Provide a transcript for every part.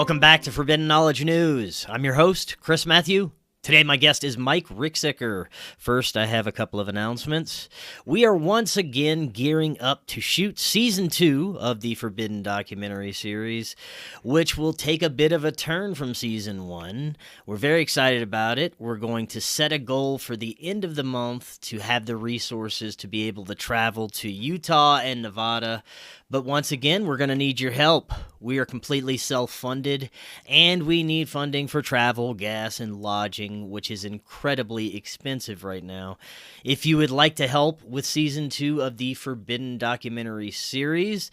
Welcome back to Forbidden Knowledge News. I'm your host, Chris Matthew. Today, my guest is Mike Ricksecker. First, I have a couple of announcements. We are once again gearing up to shoot Season 2 of the Forbidden documentary series, which will take a bit of a turn from Season 1. We're very excited about it. We're going to set a goal for the end of the month to have the resources to be able to travel to Utah and Nevada. But once again, we're going to need your help. We are completely self-funded, and we need funding for travel, gas, and lodging, which is incredibly expensive right now. If you would like to help with Season 2 of the Forbidden documentary series,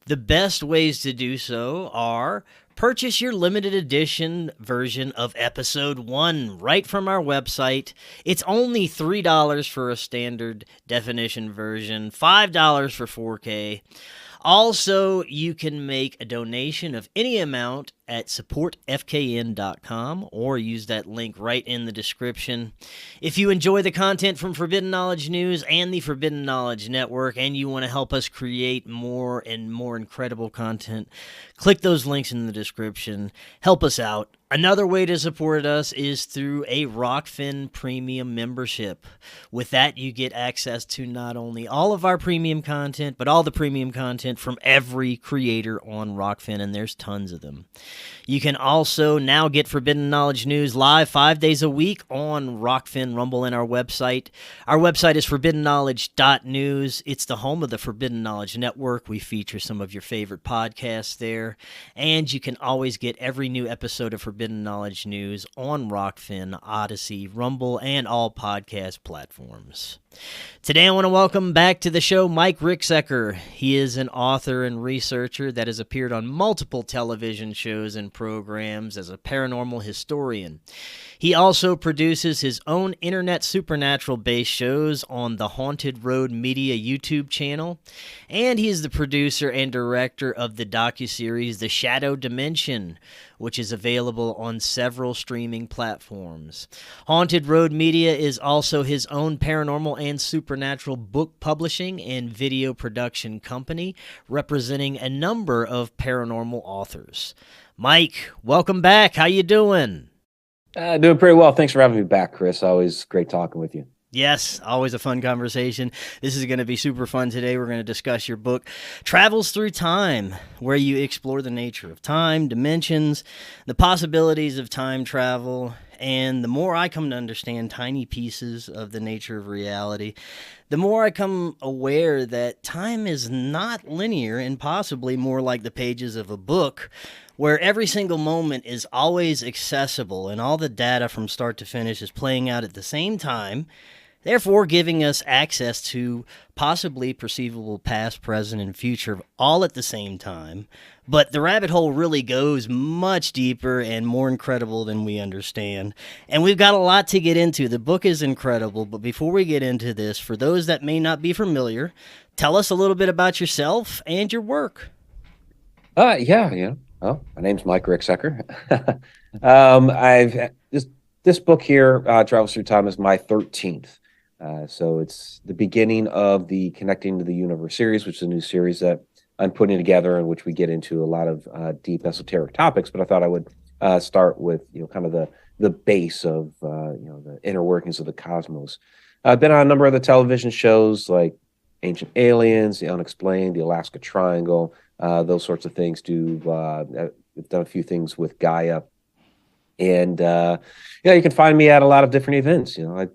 the best ways to do so are purchase your limited edition version of Episode 1 right from our website. It's only $3 for a standard definition version, $5 for 4K. Also, you can make a donation of any amount at supportfkn.com or use that link right in the description. If you enjoy the content from Forbidden Knowledge News and the Forbidden Knowledge Network and you want to help us create more and more incredible content, click those links in the description. Help us out. Another way to support us is through a Rokfin premium membership. With that, you get access to not only all of our premium content, but all the premium content from every creator on Rokfin, and there's tons of them. You can also now get Forbidden Knowledge News live 5 days a week on Rokfin, Rumble, and our website. Our website is forbiddenknowledge.news. It's the home of the Forbidden Knowledge Network. We feature some of your favorite podcasts there, and you can always get every new episode of Forbidden Knowledge News on Rokfin, Odyssey, Rumble, and all podcast platforms. Today I want to welcome back to the show Mike Ricksecker. He is an author and researcher that has appeared on multiple television shows and programs as a paranormal historian. He also produces his own internet supernatural-based shows on the Haunted Road Media YouTube channel, and he is the producer and director of the docuseries The Shadow Dimension, which is available on several streaming platforms. Haunted Road Media is also his own paranormal and supernatural book publishing and video production company, representing a number of paranormal authors. Mike, welcome back. How you doing? Doing pretty well. Thanks for having me back, Chris. Always great talking with you. Yes, always a fun conversation. This is going to be super fun today. We're going to discuss your book, Travels Through Time, where you explore the nature of time, dimensions, the possibilities of time travel, and the more I come to understand tiny pieces of the nature of reality, the more I come aware that time is not linear and possibly more like the pages of a book, where every single moment is always accessible and all the data from start to finish is playing out at the same time, therefore giving us access to possibly perceivable past, present, and future all at the same time. But the rabbit hole really goes much deeper and more incredible than we understand. And we've got a lot to get into. The book is incredible, but before we get into this, for those that may not be familiar, tell us a little bit about yourself and your work. Yeah. Well, my name's Mike Ricksecker. I've this book here, Travels Through Time, is my 13th. So it's the beginning of the Connecting to the Universe series, which is a new series that I'm putting together in which we get into a lot of deep esoteric topics. But I thought I would start with kind of the base of the inner workings of the cosmos. I've been on a number of the television shows like Ancient Aliens, The Unexplained, The Alaska Triangle, those sorts of things. I've done a few things with Gaia. And you can find me at a lot of different events. I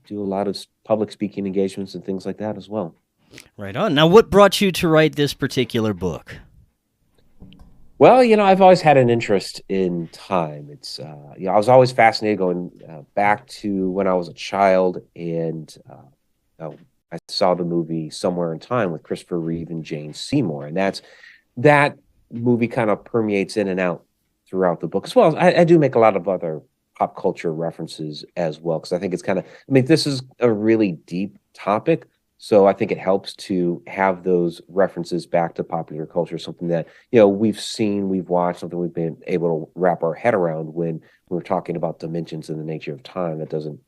do a lot of public speaking engagements and things like that as well. Right on. Now, what brought you to write this particular book? Well, I've always had an interest in time. It's I was always fascinated going back to when I was a child, and I saw the movie Somewhere in Time with Christopher Reeve and Jane Seymour, and that movie kind of permeates in and out throughout the book as well. I do make a lot of other pop culture references as well, because I think it's this is a really deep topic, so I think it helps to have those references back to popular culture, something that we've seen, we've watched, something we've been able to wrap our head around when we're talking about dimensions and the nature of time. That doesn't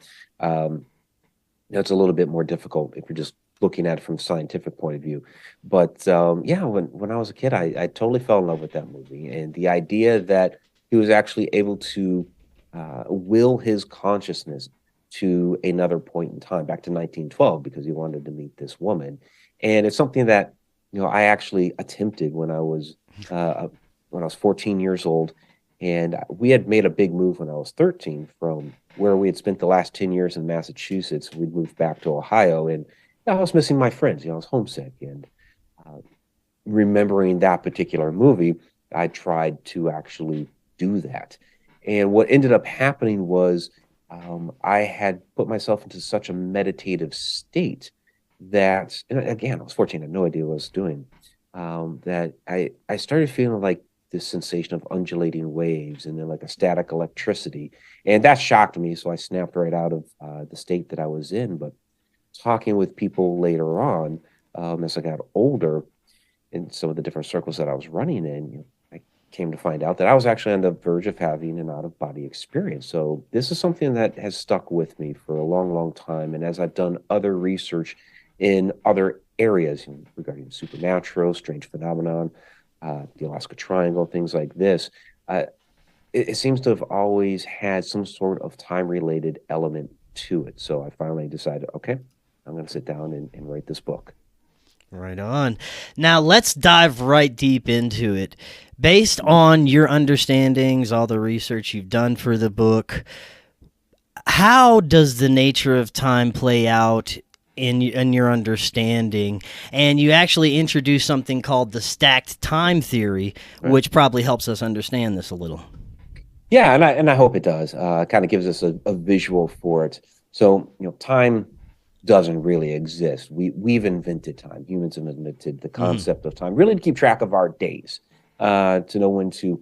it's a little bit more difficult if you're just looking at it from a scientific point of view. But when I was a kid, I totally fell in love with that movie, and the idea that he was actually able to will his consciousness to another point in time, back to 1912, because he wanted to meet this woman. And it's something that, I actually attempted when I was 14 years old. And we had made a big move when I was 13 from where we had spent the last 10 years in Massachusetts. We'd moved back to Ohio, and I was missing my friends. I was homesick. And remembering that particular movie, I tried to actually do that. And what ended up happening was I had put myself into such a meditative state that, and again, I was 14, I had no idea what I was doing, that I started feeling like this sensation of undulating waves and then like a static electricity. And that shocked me. So I snapped right out of the state that I was in. But talking with people later on, as I got older, in some of the different circles that I was running in, I came to find out that I was actually on the verge of having an out-of-body experience. So this is something that has stuck with me for a long, long time. And as I've done other research in other areas regarding supernatural, strange phenomenon, the Alaska Triangle, things like this, it seems to have always had some sort of time-related element to it. So I finally decided, okay, I'm going to sit down and write this book. Right on. Now let's dive right deep into it. Based on your understandings, all the research you've done for the book, how does the nature of time play out in your understanding? And you actually introduce something called the stacked time theory, Right. which probably helps us understand this a little. Yeah, and I hope it does. It kind of gives us a visual for it. So, time doesn't really exist. We've invented time. Humans have invented the concept of time, really to keep track of our days, to know when to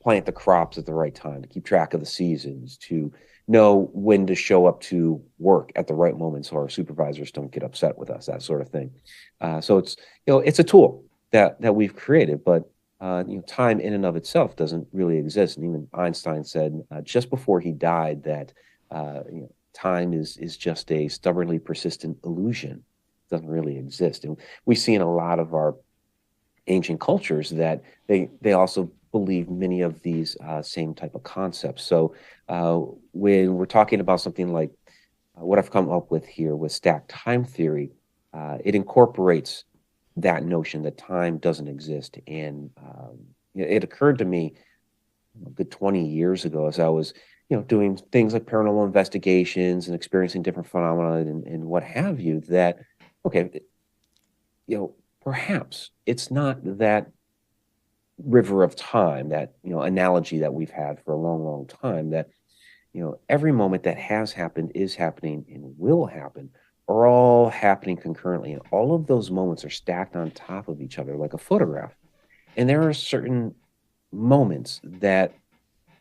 plant the crops at the right time, to keep track of the seasons, to know when to show up to work at the right moment so our supervisors don't get upset with us, that sort of thing. So it's a tool that we've created, but time in and of itself doesn't really exist. And even Einstein said just before he died that time is just a stubbornly persistent illusion. It doesn't really exist. And we see in a lot of our ancient cultures that they also believe many of these same type of concepts. So when we're talking about something like what I've come up with here with stacked time theory, it incorporates that notion that time doesn't exist. And it occurred to me a good 20 years ago as I was doing things like paranormal investigations and experiencing different phenomena and what have you, that, okay, perhaps it's not that river of time, that, analogy that we've had for a long, long time, that, every moment that has happened, is happening, and will happen are all happening concurrently. And all of those moments are stacked on top of each other like a photograph. And there are certain moments that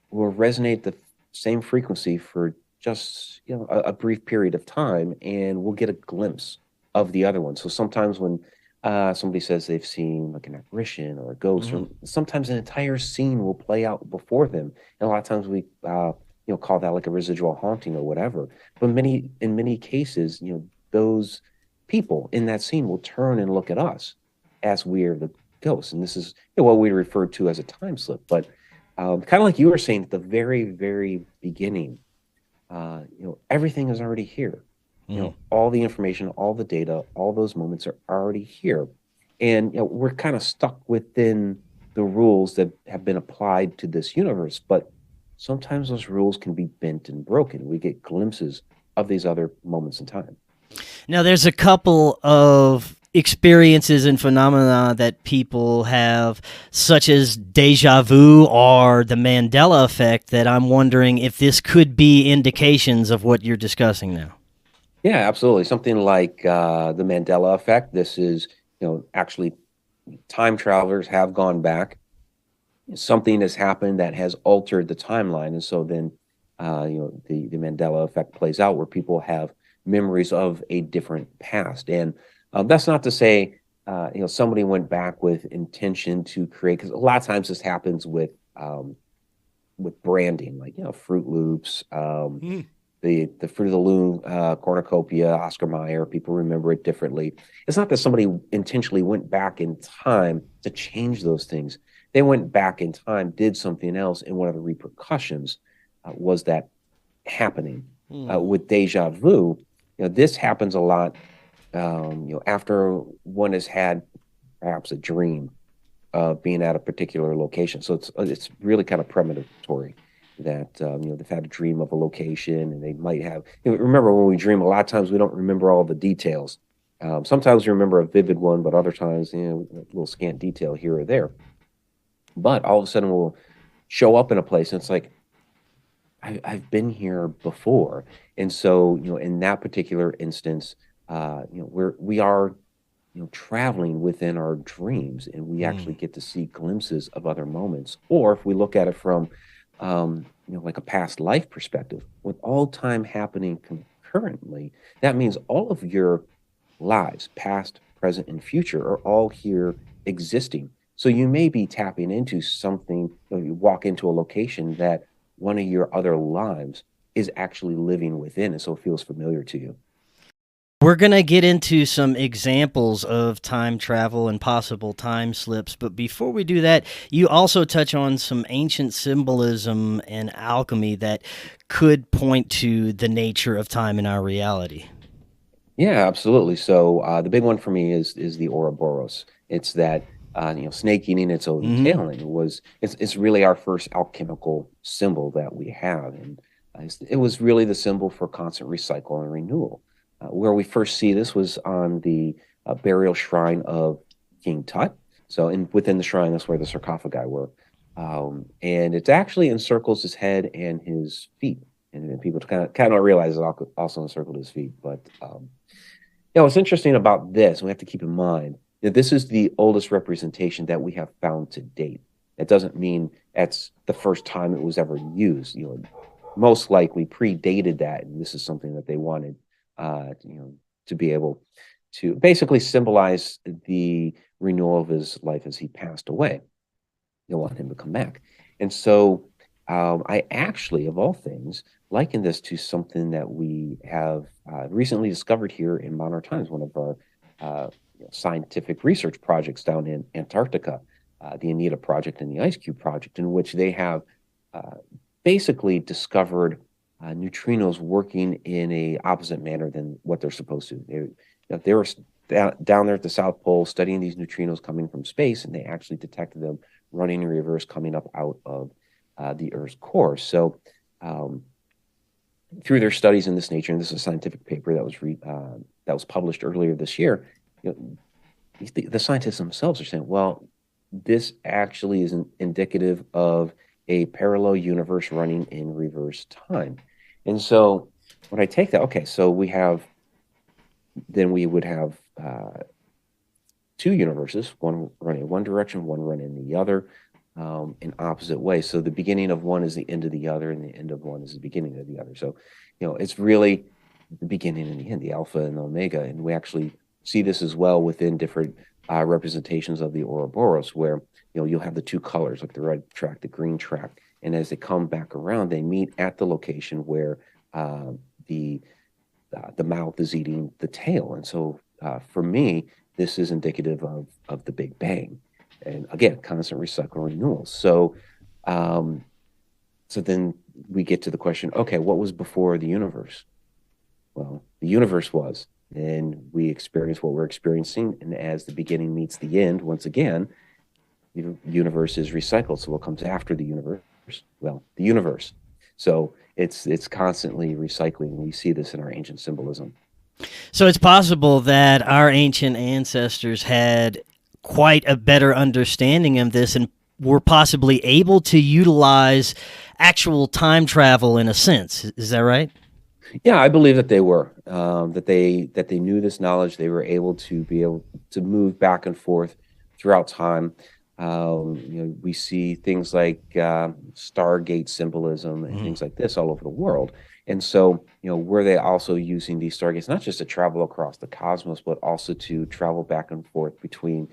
will resonate the same frequency for just a brief period of time, and we'll get a glimpse of the other one. So sometimes when somebody says they've seen like an apparition or a ghost, or sometimes an entire scene will play out before them, and a lot of times we call that like a residual haunting or whatever. But in many cases, those people in that scene will turn and look at us as we are the ghosts, and this is what we refer to as a time slip. But kind of like you were saying at the very, very beginning, everything is already here. All the information, all the data, all those moments are already here. And we're kind of stuck within the rules that have been applied to this universe. But sometimes those rules can be bent and broken. We get glimpses of these other moments in time. Now, there's a couple of experiences and phenomena that people have, such as deja vu or the Mandela effect, that I'm wondering if this could be indications of what you're discussing now. Yeah, absolutely. Something like the Mandela effect. This is, actually time travelers have gone back. Something has happened that has altered the timeline. And so then, the Mandela effect plays out where people have memories of a different past. And that's not to say, somebody went back with intention to create, because a lot of times this happens with branding, like, Fruit Loops, the Fruit of the Loom cornucopia, Oscar Mayer. People remember it differently. It's not that somebody intentionally went back in time to change those things. they went back in time, did something else, and one of the repercussions was that happening. With deja vu, this happens a lot. After one has had perhaps a dream of being at a particular location. So it's really kind of premonitory that they've had a dream of a location, and they might have. Remember, when we dream, a lot of times we don't remember all the details. Sometimes we remember a vivid one, but other times, a little scant detail here or there. But all of a sudden, we'll show up in a place, and it's like, I've been here before. And so, in that particular instance, we are traveling within our dreams, and we actually get to see glimpses of other moments. Or if we look at it from, like a past life perspective, with all time happening concurrently, that means all of your lives, past, present, and future, are all here existing. So you may be tapping into something, you walk into a location that one of your other lives is actually living within, and so it feels familiar to you. We're going to get into some examples of time travel and possible time slips, but before we do that, you also touch on some ancient symbolism and alchemy that could point to the nature of time in our reality. Yeah, absolutely. So the big one for me is the Ouroboros. It's that snake eating its own tail, and it's really our first alchemical symbol that we have, and it was really the symbol for constant recycle and renewal. Where we first see this was on the burial shrine of King Tut. So within the shrine, that's where the sarcophagi were. And it actually encircles his head and his feet. And people kind of don't realize it also encircled his feet. But what's interesting about this, and we have to keep in mind, that this is the oldest representation that we have found to date. That doesn't mean that's the first time it was ever used. Most likely predated that, and this is something that they wanted to be able to basically symbolize the renewal of his life as he passed away. They want him to come back. And so I actually, of all things, liken this to something that we have recently discovered here in modern times, one of our scientific research projects down in Antarctica, the Anita Project and the Ice Cube Project, in which they have basically discovered neutrinos working in a opposite manner than what they're supposed to. They were down there at the South Pole studying these neutrinos coming from space, and they actually detected them running in reverse coming up out of the Earth's core. So through their studies in this nature, and this is a scientific paper that was published earlier this year, the scientists themselves are saying, well, this actually is indicative of a parallel universe running in reverse time. And so when I take that, okay, so we would have two universes, one running in one direction, one running in the other, in opposite ways. So the beginning of one is the end of the other, and the end of one is the beginning of the other. So, it's really the beginning and the end, the alpha and the omega. And we actually see this as well within different representations of the Ouroboros, where, you'll have the two colors, like the red track, the green track. And as they come back around, they meet at the location where the mouth is eating the tail. And so for me, this is indicative of the Big Bang. And again, constant recycle renewal. So then we get to the question, okay, what was before the universe? Well, the universe was, and we experience what we're experiencing. And as the beginning meets the end, once again, the universe is recycled. So what comes after the universe? Well, the universe. So it's constantly recycling. We see this in our ancient symbolism. So it's possible that our ancient ancestors had quite a better understanding of this and were possibly able to utilize actual time travel in a sense. Is that right? Yeah, I believe that they were, that they knew this knowledge. They were able to move back and forth throughout time. We see things like Stargate symbolism and things like this all over the world. And so, were they also using these Stargates not just to travel across the cosmos, but also to travel back and forth between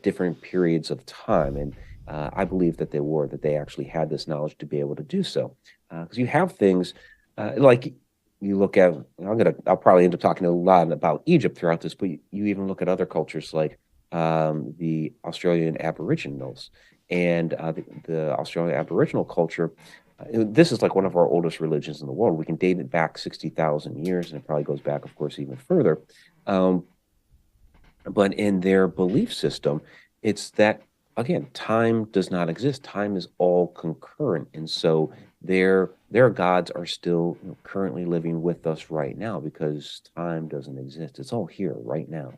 different periods of time? And I believe that they actually had this knowledge to be able to do so. Because you have things like you look at, I'll probably end up talking a lot about Egypt throughout this, but you even look at other cultures like the Australian Aboriginals, and the Australian Aboriginal culture. This is like one of our oldest religions in the world. We can date it back 60,000 years, and it probably goes back, of course, even further. But in their belief system, it's that, again, time does not exist. Time is all concurrent. And so their gods are still currently living with us right now because time doesn't exist. It's all here right now.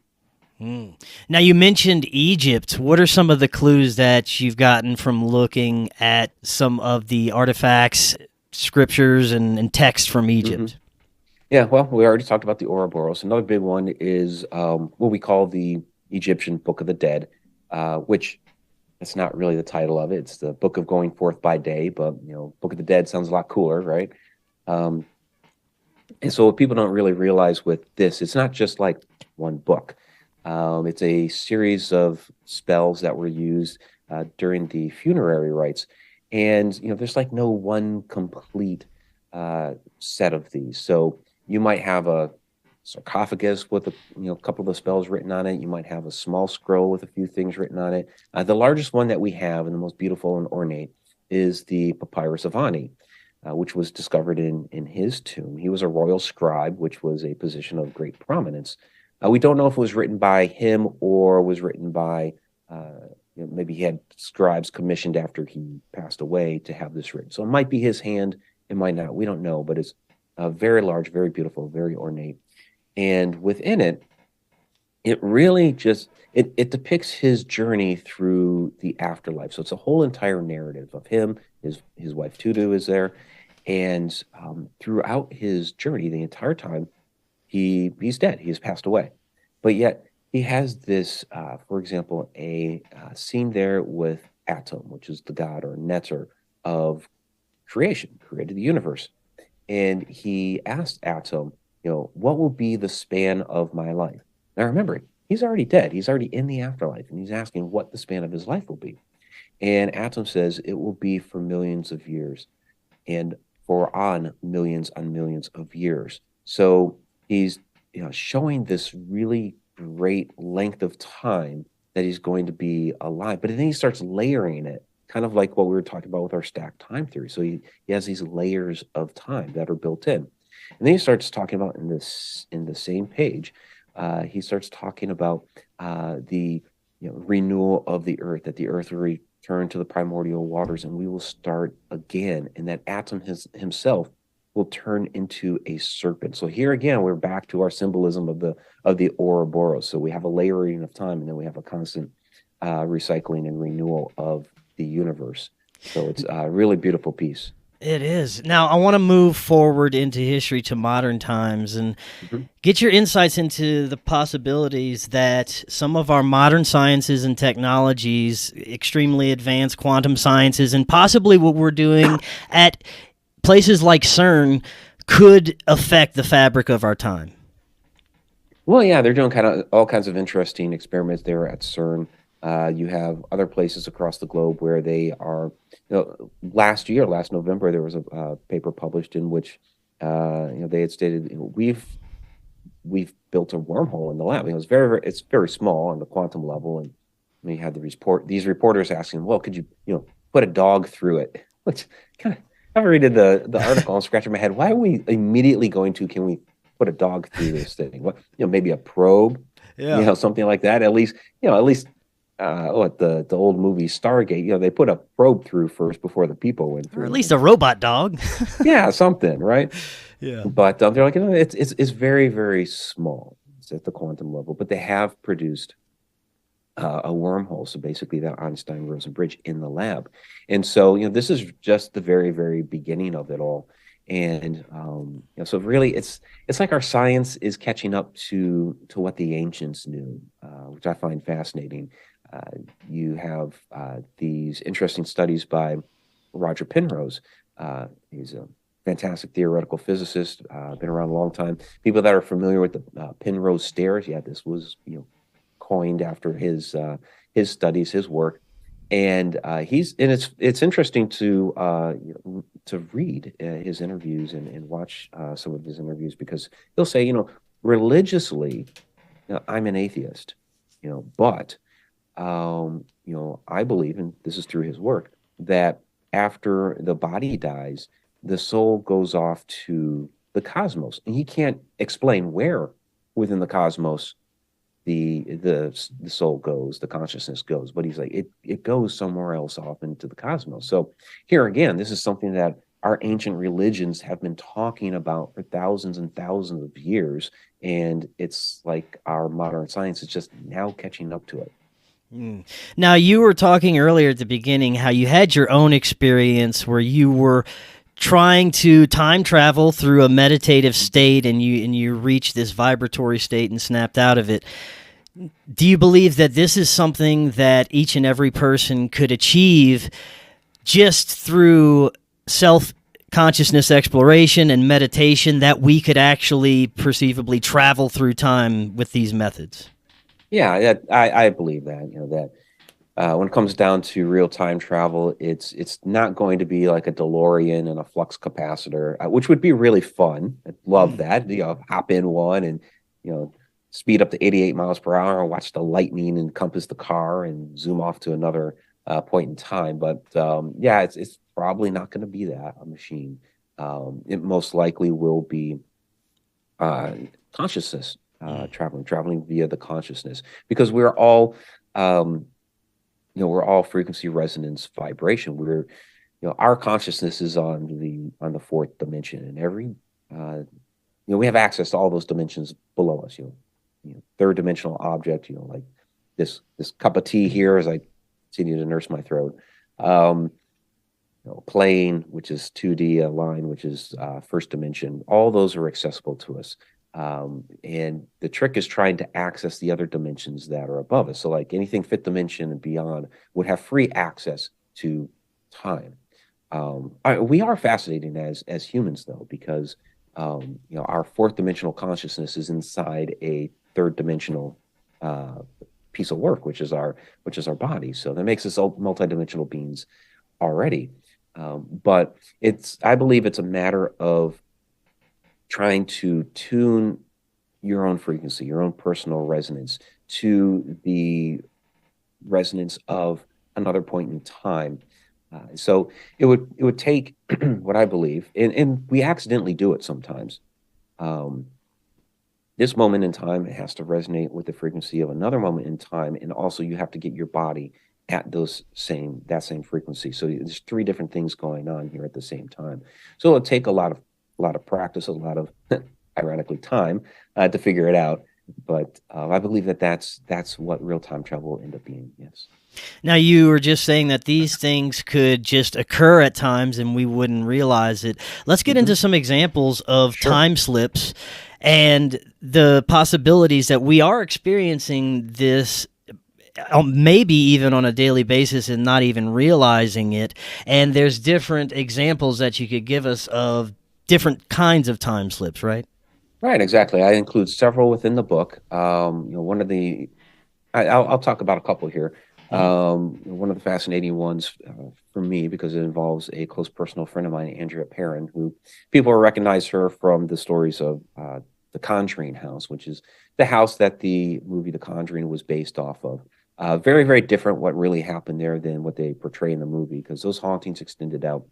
Now, you mentioned Egypt. What are some of the clues that you've gotten from looking at some of the artifacts, scriptures, and texts from Egypt? Yeah, well, we already talked about the Ouroboros. Another big one is what we call the Egyptian Book of the Dead, which that's not really the title of it. It's the Book of Going Forth by Day, but Book of the Dead sounds a lot cooler, right? And so what people don't really realize with this, it's not just like one book. It's a series of spells that were used during the funerary rites, and there's like no one complete set of these. So you might have a sarcophagus with a couple of the spells written on it. You might have a small scroll with a few things written on it. The largest one that we have, and the most beautiful and ornate, is the Papyrus of Ani, which was discovered in his tomb. He was a royal scribe, which was a position of great prominence. We don't know if it was written by him or was written by maybe he had scribes commissioned after he passed away to have this written. So it might be his hand, it might not. We don't know, but it's very large, very beautiful, very ornate. And within it, it really just it depicts his journey through the afterlife. So it's a whole entire narrative of him. His wife Tudu is there, and throughout his journey, the entire time, he's dead. He has passed away, but yet he has this, for example, a scene there with Atum, which is the god or Neter of creation, created the universe, and he asked Atum, what will be the span of my life? Now remember, he's already dead. He's already in the afterlife, and he's asking what the span of his life will be. And Atum says it will be for millions of years, and for on millions of years. So he's showing this really great length of time that he's going to be alive. But then he starts layering it, kind of like what we were talking about with our stacked time theory. So he has these layers of time that are built in. And then he starts talking about in the same page, he starts talking about the renewal of the earth, that the earth will return to the primordial waters, and we will start again, and that Atum himself will turn into a serpent. So here again, we're back to our symbolism of the Ouroboros. So we have a layering of time, and then we have a constant recycling and renewal of the universe. So it's a really beautiful piece. It is. Now, I want to move forward into history to modern times and get your insights into the possibilities that some of our modern sciences and technologies, extremely advanced quantum sciences, and possibly what we're doing at places like CERN could affect the fabric of our time. Well, yeah, they're doing kind of all kinds of interesting experiments there at CERN. You have other places across the globe where they are. Last November, there was a paper published in which they had stated we've built a wormhole in the lab. It's very small on the quantum level, and we had these reporters asking, well, could you put a dog through it? Which kind of, I read the article and scratching my head. Why are we immediately going to? Can we put a dog through this thing? What maybe a probe? Yeah. Something like that. At least the old movie Stargate, they put a probe through first before the people went through. Or at least a robot dog. Yeah, something, right? Yeah. But they're like, it's very, very small. It's at the quantum level, but they have produced a wormhole. So basically that Einstein-Rosen bridge in the lab. And so, this is just the very, very beginning of it all. And so really it's like our science is catching up to what the ancients knew, which I find fascinating. You have these interesting studies by Roger Penrose. He's a fantastic theoretical physicist, been around a long time. People that are familiar with the Penrose stairs, this was coined after his studies, his work, and it's interesting to read his interviews and watch some of his interviews, because he'll say, religiously, I'm an atheist, but I believe, and this is through his work, that after the body dies, the soul goes off to the cosmos, and he can't explain where within the cosmos the soul goes, the consciousness goes, but he's like it goes somewhere else off into the cosmos. So here again, this is something that our ancient religions have been talking about for thousands and thousands of years, and it's like our modern science is just now catching up to it. Now, you were talking earlier at the beginning how you had your own experience where you were trying to time travel through a meditative state, and you reached this vibratory state and snapped out of it. Do you believe that this is something that each and every person could achieve just through self-consciousness exploration and meditation, that we could actually perceivably travel through time with these methods? Yeah, I believe that. When it comes down to real time travel, it's not going to be like a DeLorean and a flux capacitor, which would be really fun. I'd love that. Hop in one and speed up to 88 miles per hour and watch the lightning encompass the car and zoom off to another point in time. But yeah, it's probably not going to be that a machine. It most likely will be consciousness. Traveling via the consciousness, because we're all we're all frequency, resonance, vibration. Our consciousness is on the fourth dimension, and every we have access to all those dimensions below us. Third dimensional object, like this cup of tea here as I continue to nurse my throat. Plane, which is 2D, a line, which is first dimension. All those are accessible to us. And the trick is trying to access the other dimensions that are above us. So like anything fifth dimension and beyond would have free access to time. We are fascinating as humans, though, because our fourth dimensional consciousness is inside a third dimensional piece of work, which is our body. So that makes us all multidimensional beings already. But I believe it's a matter of trying to tune your own frequency, your own personal resonance to the resonance of another point in time. So it would take what I believe, and we accidentally do it sometimes. This moment in time, it has to resonate with the frequency of another moment in time, and also you have to get your body at that same frequency. So there's three different things going on here at the same time. So it'll take a lot of practice, a lot of ironically time to figure it out. But I believe that's what real-time travel will end up being. Yes. Now, you were just saying that these things could just occur at times and we wouldn't realize it. Let's get into some examples of time slips and the possibilities that we are experiencing this maybe even on a daily basis and not even realizing it. And there's different examples that you could give us of different kinds of time slips, right? Right, exactly. I include several within the book. One of the, I'll talk about a couple here. One of the fascinating ones for me, because it involves a close personal friend of mine, Andrea Perrin, who people will recognize her from the stories of the Conjuring house, which is the house that the movie The Conjuring was based off of. Very, very different what really happened there than what they portray in the movie, because those hauntings extended out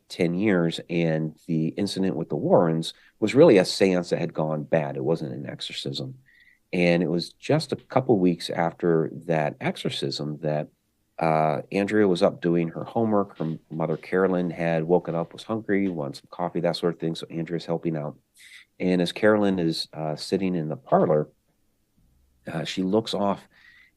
10 years, and the incident with the Warrens was really a seance that had gone bad. It wasn't an exorcism. And it was just a couple weeks after that exorcism that Andrea was up doing her homework. Her mother, Carolyn, had woken up, was hungry, wanted some coffee, that sort of thing. So Andrea's helping out. And as Carolyn is sitting in the parlor, she looks off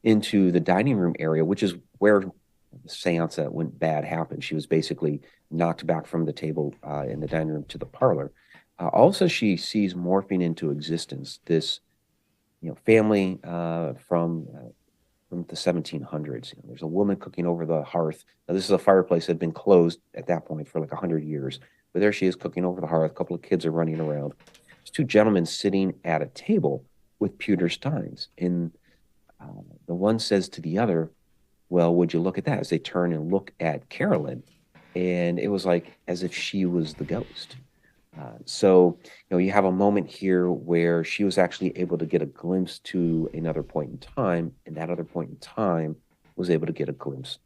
into the dining room area, which is where the seance that went bad happened. She was basically knocked back from the table in the dining room to the parlor. Also, she sees morphing into existence this family from the 1700s. There's a woman cooking over the hearth. Now, this is a fireplace that had been closed at that point for like 100 years. But there she is cooking over the hearth. A couple of kids are running around. There's two gentlemen sitting at a table with pewter steins. And the one says to the other, "Well, would you look at that?" As they turn and look at Carolyn. And it was like as if she was the ghost. So you have a moment here where she was actually able to get a glimpse to another point in time, and that other point in time was able to get a glimpse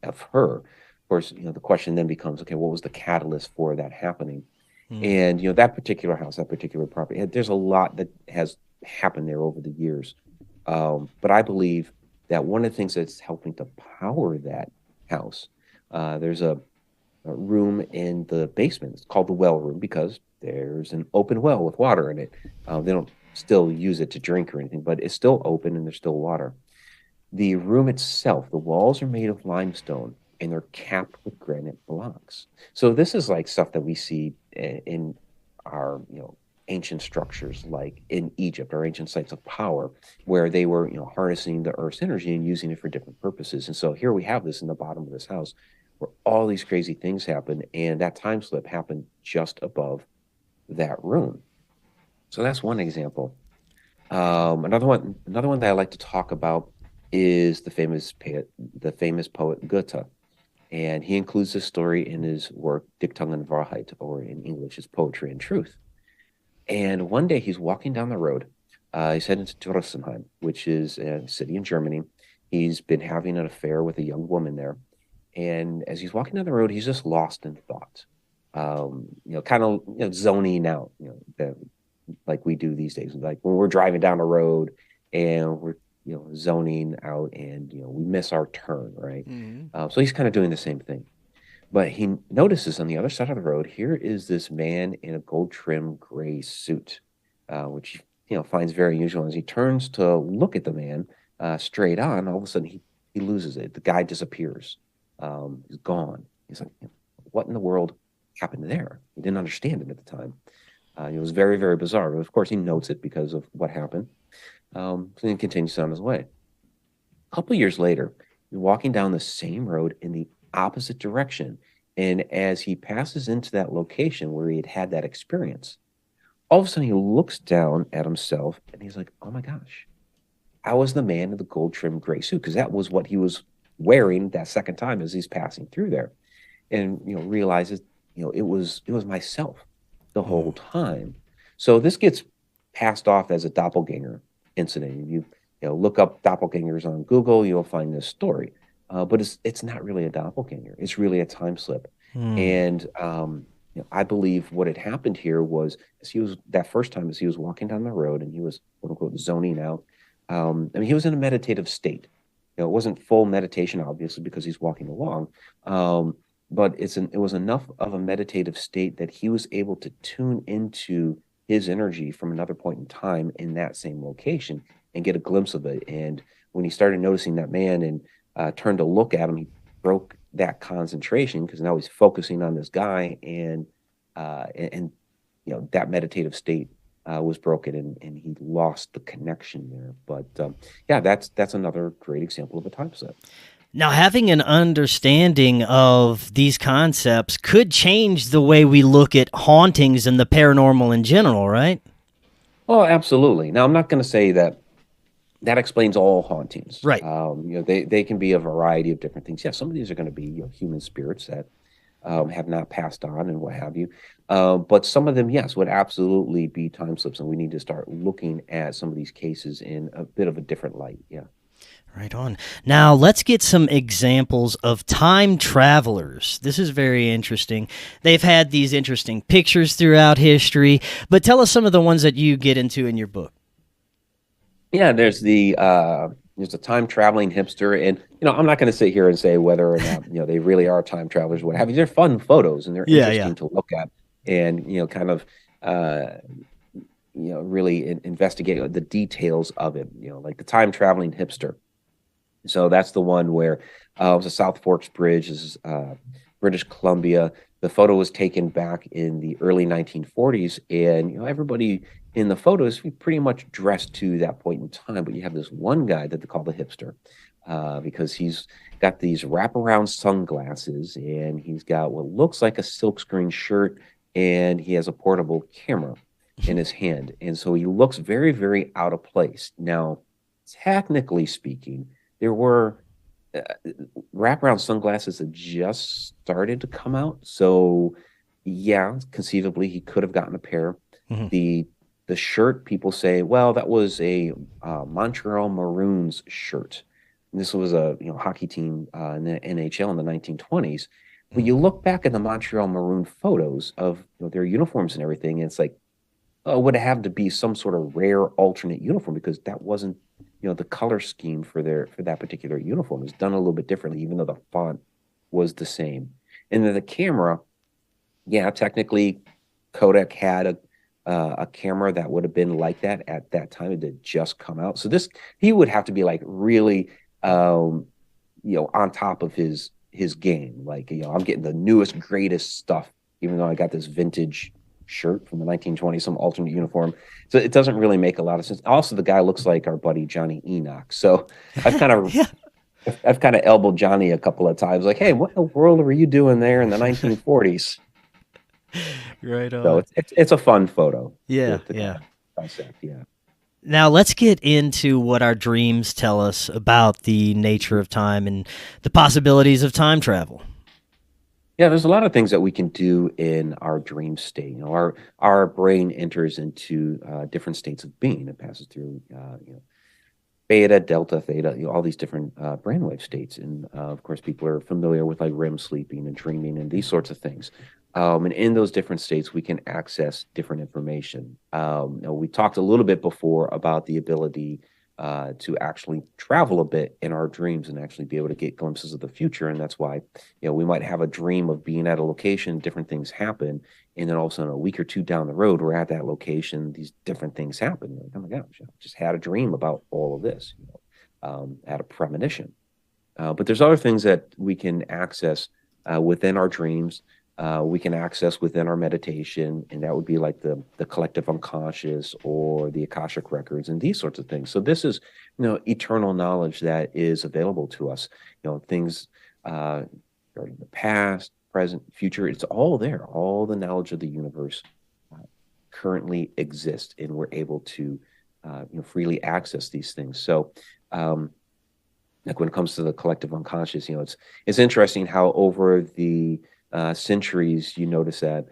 of her. Of course, the question then becomes, okay, what was the catalyst for that happening? And that particular house, that particular property, there's a lot that has happened there over the years. But I believe that one of the things that's helping to power that house, there's a room in the basement. It's called the well room because there's an open well with water in it. They don't still use it to drink or anything, but it's still open and there's still water. The room itself, the walls are made of limestone and they're capped with granite blocks. So this is like stuff that we see in our, ancient structures, like in Egypt, or ancient sites of power, where they were, harnessing the earth's energy and using it for different purposes. And so here we have this in the bottom of this house, where all these crazy things happen, and that time slip happened just above that room. So that's one example. Another one that I like to talk about is the famous poet Goethe, and he includes this story in his work Dichtung und Wahrheit, or in English, is Poetry and Truth. And one day he's walking down the road. He's heading to Dressenheim, which is a city in Germany. He's been having an affair with a young woman there. And as he's walking down the road, he's just lost in thought, kind of zoning out, like we do these days. Like when we're driving down the road and we're zoning out and we miss our turn, right? So he's kind of doing the same thing. But he notices on the other side of the road, here is this man in a gold-trimmed gray suit, which finds very unusual. As he turns to look at the man straight on, all of a sudden he loses it. The guy disappears. He's gone. He's like, what in the world happened there? He didn't understand it at the time. It was very, very bizarre. But of course, he notes it because of what happened. So he continues on his way. A couple of years later, he's walking down the same road in the opposite direction. And as he passes into that location where he had that experience, all of a sudden he looks down at himself and he's like, oh my gosh, I was the man in the gold-trimmed gray suit, because that was what he was wearing that second time as he's passing through there. And realizes it was myself the whole time. So this gets passed off as a doppelganger incident. You look up doppelgangers on Google, you'll find this story. But it's not really a doppelganger. It's really a time slip. And I believe what had happened here was, as he was walking down the road and he was quote unquote zoning out. He was in a meditative state. It wasn't full meditation, obviously, because he's walking along. But it was enough of a meditative state that he was able to tune into his energy from another point in time in that same location and get a glimpse of it. And when he started noticing that man and turned to look at him, he broke that concentration, because now he's focusing on this guy, and that meditative state was broken, and he lost the connection there. But that's another great example of a time slip. Now, having an understanding of these concepts could change the way we look at hauntings and the paranormal in general, right? Oh, absolutely. Now, I'm not going to say that explains all hauntings. Right. They can be a variety of different things. Yeah, some of these are going to be human spirits that have not passed on and what have you. But some of them, yes, would absolutely be time slips, and we need to start looking at some of these cases in a bit of a different light. Yeah. Right on. Now, let's get some examples of time travelers. This is very interesting. They've had these interesting pictures throughout history, but tell us some of the ones that you get into in your book. Yeah, there's a time traveling hipster, and I'm not going to sit here and say whether or not they really are time travelers, what have you. They're fun photos, and they're interesting to look at, and really investigate the details of it. Like the time traveling hipster. So that's the one where it was a South Forks Bridge. This is British Columbia. The photo was taken back in the early 1940s, and everybody in the photos pretty much dressed to that point in time. But you have this one guy that they call the hipster, because he's got these wraparound sunglasses, and he's got what looks like a silkscreen shirt, and he has a portable camera in his hand, and so he looks very, very out of place. Now, technically speaking, there were wraparound sunglasses that just started to come out. So, yeah, conceivably, he could have gotten a pair. The shirt, people say, well, that was a Montreal Maroons shirt. this was a hockey team in the NHL in the 1920s. When you look back at the Montreal Maroon photos of their uniforms and everything, and it's like, oh, it would have to be some sort of rare alternate uniform because that wasn't the color scheme for that particular uniform. It was done a little bit differently, even though the font was the same. And then the camera, yeah, technically Kodak had a camera that would have been like that at that time. It had just come out. So he would have to be like really on top of his game. Like, I'm getting the newest, greatest stuff, even though I got this vintage shirt from the 1920s, some alternate uniform. So it doesn't really make a lot of sense. Also, the guy looks like our buddy Johnny Enoch. So I've kind of Yeah. I've kind of elbowed Johnny a couple of times, like, hey, what in the world were you doing there in the 1940s? Right So on. it's a fun photo. Yeah, to yeah. dissect, yeah. Now let's get into what our dreams tell us about the nature of time and the possibilities of time travel. Yeah, there's a lot of things that we can do in our dream state. Our brain enters into different states of being. It passes through beta, delta, theta, all these different brainwave states. And of course, people are familiar with like REM sleeping and dreaming and these sorts of things. And in those different states, we can access different information. We talked a little bit before about the ability to actually travel a bit in our dreams and actually be able to get glimpses of the future. And that's why, we might have a dream of being at a location, different things happen. And then all of a sudden, a week or two down the road, we're at that location, these different things happen. You're like, oh my gosh, I just had a dream about all of this, had a premonition. But there's other things that we can access within our dreams. We can access within our meditation, and that would be like the collective unconscious or the Akashic records and these sorts of things. So this is, eternal knowledge that is available to us. Things regarding the past, present, future. It's all there. All the knowledge of the universe currently exists, and we're able to, freely access these things. So, like when it comes to the collective unconscious, it's interesting how over the centuries, you notice that,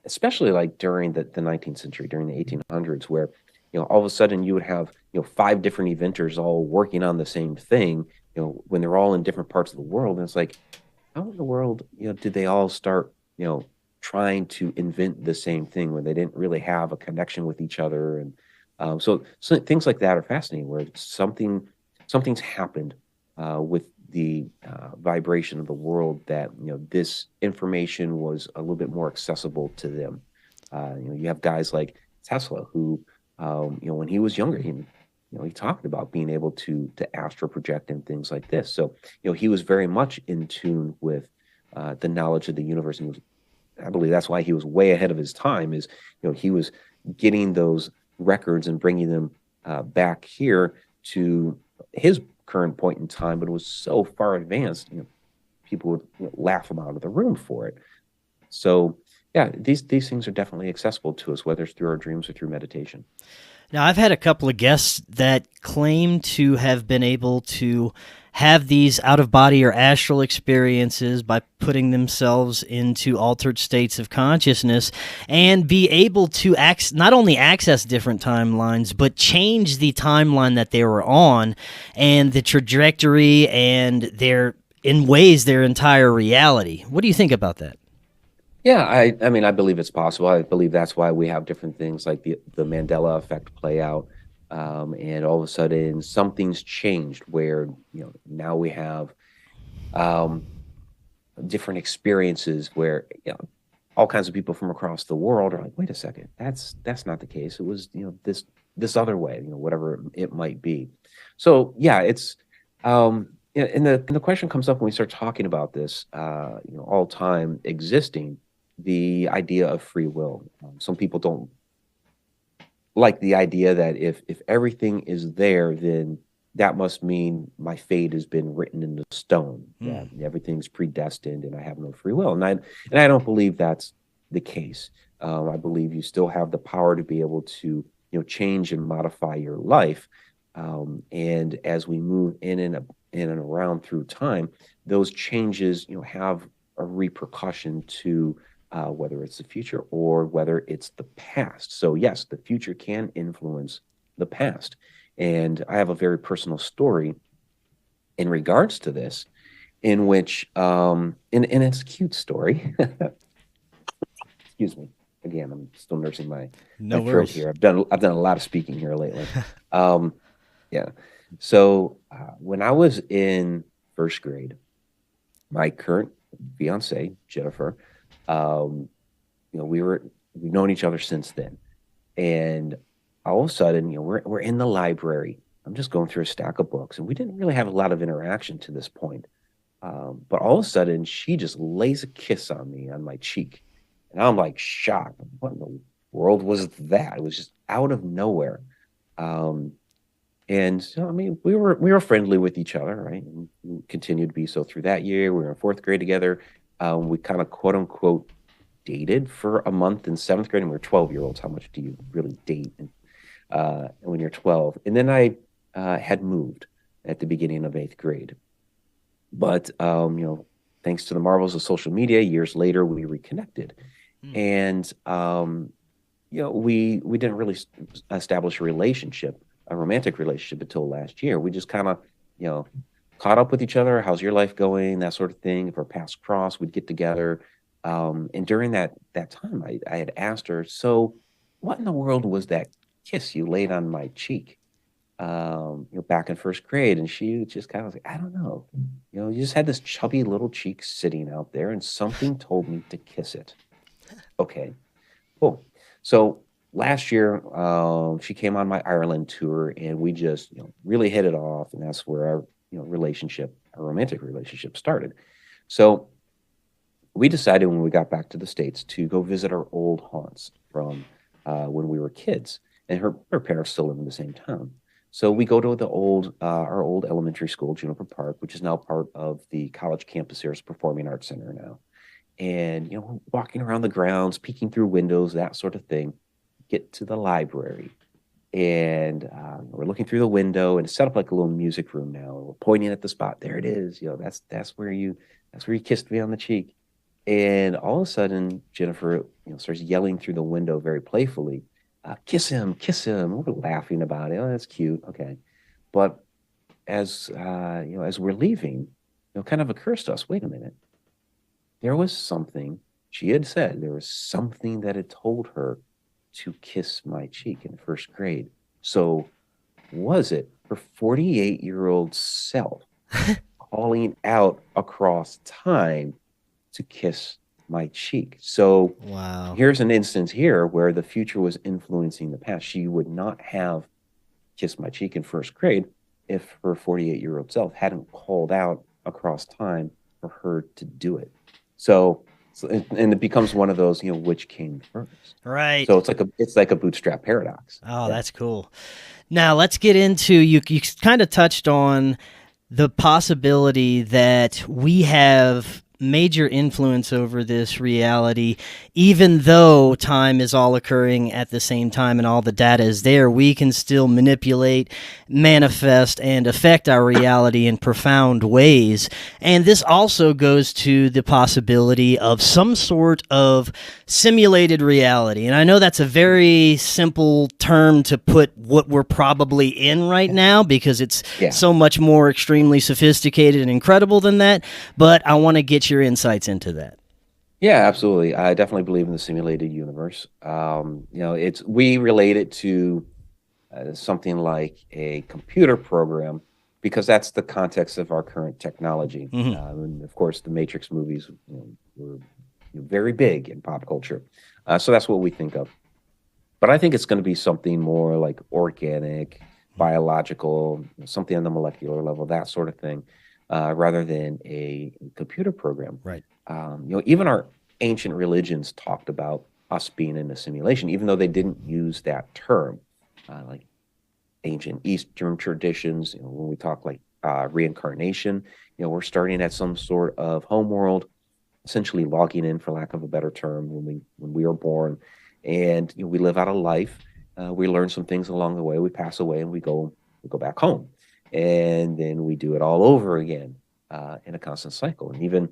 especially like during the 19th century, during the 1800s, where all of a sudden you would have 5 different eventers all working on the same thing, when they're all in different parts of the world, and it's like, how in the world did they all start trying to invent the same thing when they didn't really have a connection with each other? And so things like that are fascinating, where something's happened with the vibration of the world that this information was a little bit more accessible to them. You have guys like Tesla who, when he was younger, he talked about being able to astral project and things like this. So he was very much in tune with the knowledge of the universe, and I believe that's why he was way ahead of his time. Is he was getting those records and bringing them back here to his current point in time, but it was so far advanced, people would laugh him out of the room for it. So yeah, these things are definitely accessible to us, whether it's through our dreams or through meditation. Now, I've had a couple of guests that claim to have been able to have these out-of-body or astral experiences by putting themselves into altered states of consciousness and be able to not only access different timelines, but change the timeline that they were on and the trajectory and their entire reality. What do you think about that? Yeah, I mean, I believe it's possible. I believe that's why we have different things like the Mandela effect play out. And all of a sudden something's changed where, now we have different experiences where, all kinds of people from across the world are like, wait a second, that's not the case. It was, this other way, whatever it might be. So yeah, it's, and the question comes up when we start talking about this, all time existing, the idea of free will. Some people don't like the idea that if everything is there, then that must mean my fate has been written into stone, that everything's predestined and I have no free will. And I don't believe that's the case. I believe you still have the power to be able to change and modify your life. And as we move in and around through time, those changes have a repercussion to whether it's the future or whether it's the past. So yes, the future can influence the past. And I have a very personal story in regards to this, in which, and it's a cute story. Excuse me. Again, I'm still nursing my No throat worries. here. I've done a lot of speaking here lately. Yeah. So when I was in first grade, my current fiance, Jennifer, we've known each other since then. And all of a sudden, we're in the library. I'm just going through a stack of books, and we didn't really have a lot of interaction to this point. But all of a sudden, she just lays a kiss on me on my cheek, and I'm like shocked. What in the world was that? It was just out of nowhere. Um, and so, I mean, we were friendly with each other, right? And we continued to be so through that year. We were in fourth grade together. We kind of quote unquote dated for a month in seventh grade, and we were 12-year-olds. How much do you really date when you're 12? And then I had moved at the beginning of eighth grade. But thanks to the marvels of social media, years later we reconnected, and we didn't really establish a romantic relationship until last year. We just kind of caught up with each other. How's your life going? That sort of thing. If our paths cross, we'd get together. And during that time, I had asked her, so what in the world was that kiss you laid on my cheek? Back in first grade, and she just kind of was like, I don't know. You just had this chubby little cheek sitting out there, and something told me to kiss it. Okay, cool. So last year, she came on my Ireland tour, and we just really hit it off, and that's where our our romantic relationship started. So we decided when we got back to the States to go visit our old haunts from when we were kids, and her parents still live in the same town. So we go to our old elementary school, Juniper Park, which is now part of the college campus here, as Performing Arts Center now. And walking around the grounds, peeking through windows, that sort of thing. Get to the library, and we're looking through the window, and it's set up like a little music room now. And we're pointing at the spot. There it is. That's where you kissed me on the cheek. And all of a sudden, Jennifer starts yelling through the window very playfully, kiss him, kiss him. We're laughing about it. Oh, that's cute. Okay. But as as we're leaving, kind of occurs to us, wait a minute. There was something she had said. There was something that had told her to kiss my cheek in first grade. So was it her 48-year-old self calling out across time to kiss my cheek? So Wow. here's an instance here where the future was influencing the past. She would not have kissed my cheek in first grade if her 48-year-old self hadn't called out across time for her to do it. So and it becomes one of those, which came first. Right. So it's like a bootstrap paradox. Oh, that's cool. Now let's get into you kind of touched on the possibility that we have major influence over this reality, even though time is all occurring at the same time and all the data is there. We can still manipulate, manifest, and affect our reality in profound ways. And this also goes to the possibility of some sort of simulated reality. And I know that's a very simple term to put what we're probably in right now, because it's so much more extremely sophisticated and incredible than that. But I want to get your insights into that. Yeah, absolutely. I definitely believe in the simulated universe. We relate it to something like a computer program, because that's the context of our current technology. And of course, the Matrix movies were very big in pop culture. So that's what we think of. But I think it's going to be something more like organic, biological, something on the molecular level, that sort of thing, rather than a computer program. Right. Even our ancient religions talked about us being in a simulation, even though they didn't use that term. Like ancient Eastern traditions, when we talk like reincarnation, we're starting at some sort of home world, essentially logging in, for lack of a better term, when we are born, and we live out a life. We learn some things along the way. We pass away, and we go back home, and then we do it all over again in a constant cycle. And even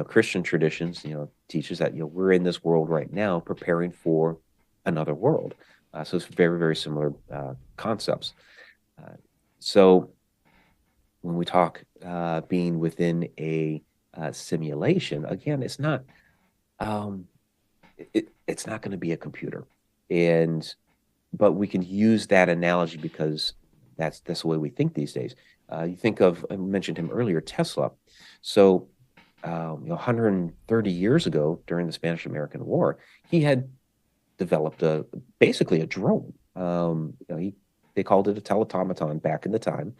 Christian traditions, teaches that we're in this world right now, preparing for another world. So it's very, very similar concepts. So when we talk being within a simulation, again, it's not um, it's not going to be a computer, but we can use that analogy because that's the way we think these days. You think of, I mentioned him earlier, Tesla. So 130 years ago, during the Spanish-American War, he had developed basically a drone. They called it a teletomaton back in the time,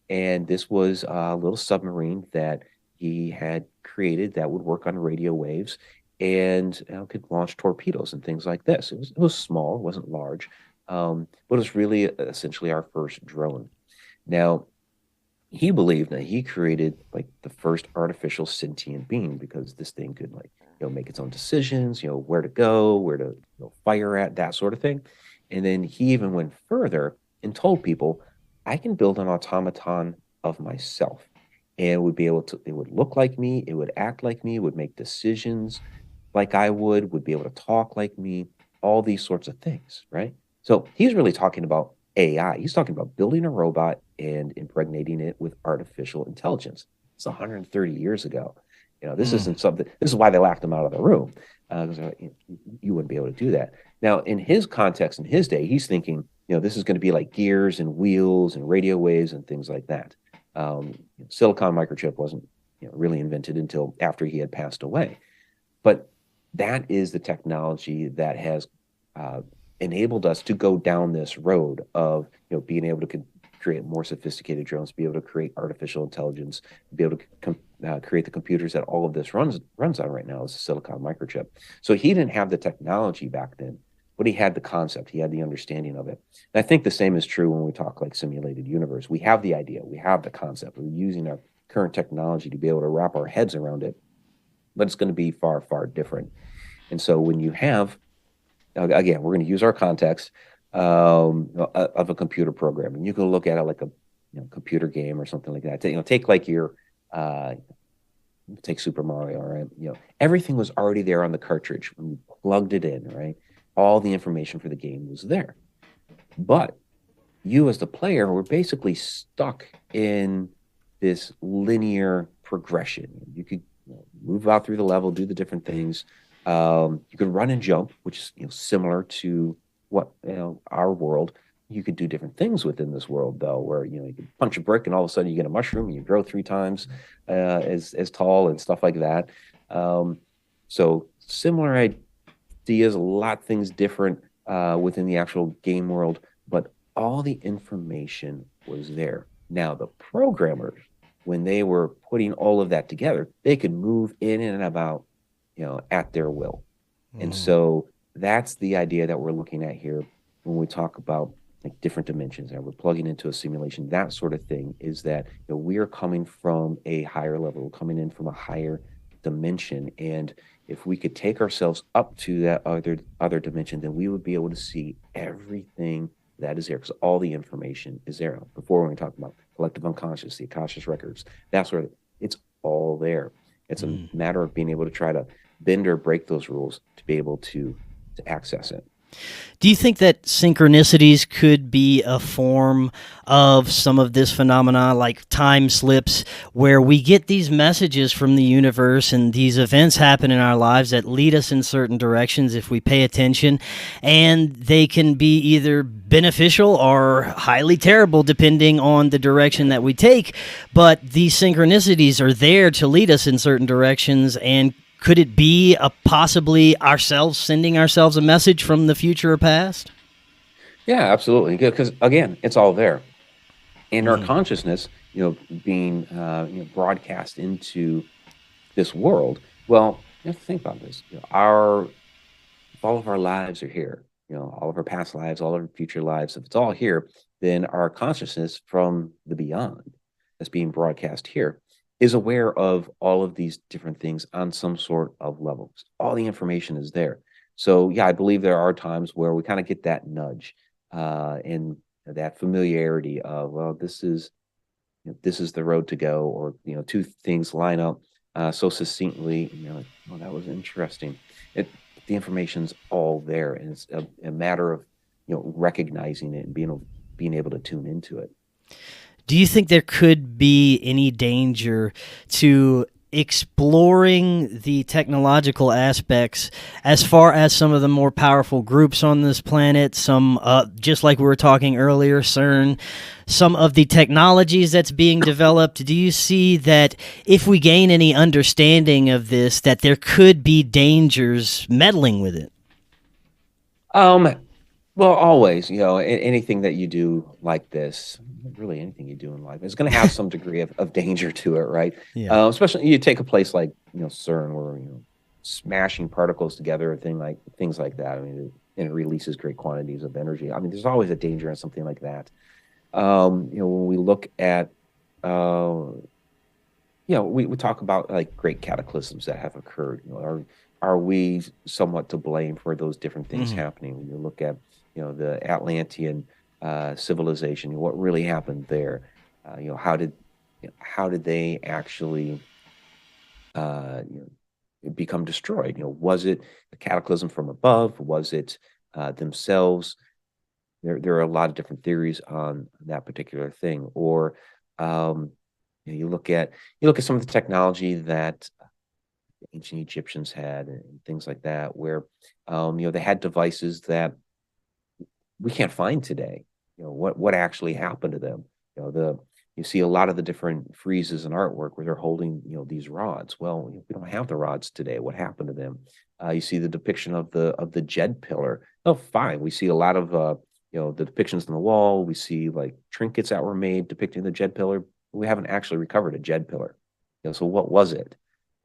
and this was a little submarine that he had created that would work on radio waves and could launch torpedoes and things like this. It was small, it wasn't large, but it was really essentially our first drone. Now, he believed that he created like the first artificial sentient being because this thing could make its own decisions, where to go, where to fire at, that sort of thing. And then he even went further and told people, I can build an automaton of myself, and it would look like me, it would act like me, it would make decisions like I would be able to talk like me, all these sorts of things, right? So he's really talking about AI. He's talking about building a robot and impregnating it with artificial intelligence. It's 130 years ago. This isn't something. This is why they laughed him out of the room. You wouldn't be able to do that. Now, in his context, in his day, he's thinking, this is going to be like gears and wheels and radio waves and things like that. Silicon microchip wasn't really invented until after he had passed away. But that is the technology that has enabled us to go down this road of being able to create more sophisticated drones, be able to create artificial intelligence, be able to create the computers that all of this runs on right now is a silicon microchip. So he didn't have the technology back then, but he had the concept, he had the understanding of it. And I think the same is true when we talk like simulated universe. We have the idea, we have the concept, we're using our current technology to be able to wrap our heads around it, but it's going to be far, far different. And so when you have, again, we're going to use our context of a computer program, and you can look at it like a computer game or something like that. Take like your take Super Mario, right? Everything was already there on the cartridge when you plugged it in, right? All the information for the game was there, but you as the player were basically stuck in this linear progression. You could move out through the level, do the different things. You could run and jump, which is similar to what our world. You could do different things within this world, though, where you can punch a brick and all of a sudden you get a mushroom and you grow 3 times as tall and stuff like that. So similar ideas, a lot of things different within the actual game world, but all the information was there. Now, the programmers, when they were putting all of that together, they could move in and about, at their will. And so that's the idea that we're looking at here when we talk about like different dimensions and we're plugging into a simulation. That sort of thing is that we are coming from a higher level, we're coming in from a higher dimension, and if we could take ourselves up to that other dimension, then we would be able to see everything that is there, because all the information is there. Before, when we talk about collective unconscious, the Akashic records, that's where it's all there. It's a matter of being able to try to bend or break those rules to be able to access it. Do you think that synchronicities could be a form of some of this phenomena, like time slips, where we get these messages from the universe and these events happen in our lives that lead us in certain directions if we pay attention, and they can be either beneficial or highly terrible depending on the direction that we take, but these synchronicities are there to lead us in certain directions? And could it be possibly ourselves sending ourselves a message from the future or past? Yeah, absolutely. Because again, it's all there, and our consciousness, being broadcast into this world. Well, you have to think about this. All of our lives are here. All of our past lives, all of our future lives. If it's all here, then our consciousness from the beyond that's being broadcast here is aware of all of these different things on some sort of level. All the information is there. So yeah, I believe there are times where we kind of get that nudge and that familiarity of, well, this is the road to go, or 2 things line up so succinctly. Like, oh, that was interesting. The information's all there, and it's a matter of recognizing it and being able to tune into it. Do you think there could be any danger to exploring the technological aspects as far as some of the more powerful groups on this planet, some just like we were talking earlier, CERN, some of the technologies that's being developed? Do you see that if we gain any understanding of this, that there could be dangers meddling with it? Well, always, anything that you do like this, really anything you do in life, is going to have some degree of danger to it, right? Yeah. Especially you take a place like, CERN, where, smashing particles together, things like that. I mean, it releases great quantities of energy. I mean, there's always a danger in something like that. When we look at, we talk about like great cataclysms that have occurred. Are we somewhat to blame for those different things happening? When you look at, the Atlantean civilization, what really happened there? How did they actually become destroyed? Was it a cataclysm from above? Was it themselves? There are a lot of different theories on that particular thing. Or you look at some of the technology that ancient Egyptians had and things like that, where they had devices that we can't find today. What actually happened to them? You see a lot of the different friezes and artwork where they're holding these rods. Well, we don't have the rods today. What happened to them? You see the depiction of the Jed pillar. Oh, fine. We see a lot of the depictions on the wall. We see like trinkets that were made depicting the Jed pillar. We haven't actually recovered a Jed pillar. So what was it?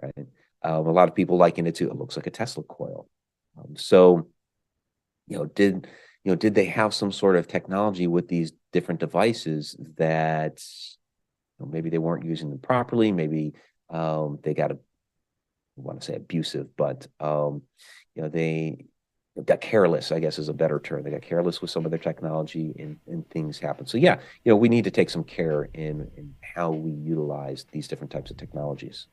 Right. A lot of people liken it to, it looks like a Tesla coil. Did they have some sort of technology with these different devices that maybe they weren't using them properly? Maybe they got, I want to say abusive, but they got careless, I guess is a better term. They got careless with some of their technology and things happen. So yeah, we need to take some care in how we utilize these different types of technologies.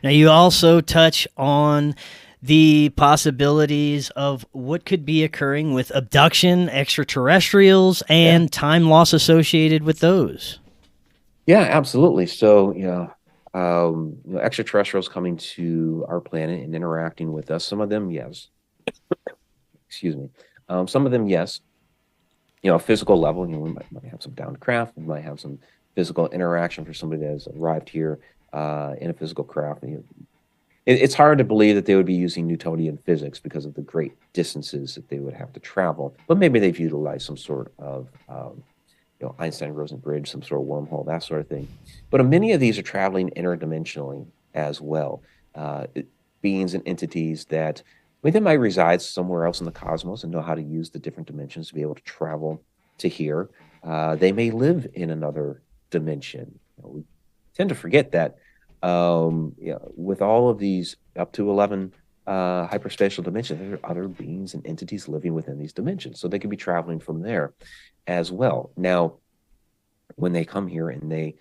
Now, you also touch on the possibilities of what could be occurring with abduction, extraterrestrials, and time loss associated with those. Yeah, absolutely. So, extraterrestrials coming to our planet and interacting with us. Some of them, yes. Excuse me. Some of them, yes. A physical level. We might have some downed craft. We might have some physical interaction for somebody that has arrived here in a physical craft. It's hard to believe that they would be using Newtonian physics because of the great distances that they would have to travel. But maybe they've utilized some sort of, Einstein-Rosen bridge, some sort of wormhole, that sort of thing. But many of these are traveling interdimensionally as well. Beings and entities that they might reside somewhere else in the cosmos and know how to use the different dimensions to be able to travel to here. They may live in another dimension. We tend to forget that with all of these up to 11 hyperspatial dimensions, there are other beings and entities living within these dimensions. So they could be traveling from there as well. Now, when they come here and they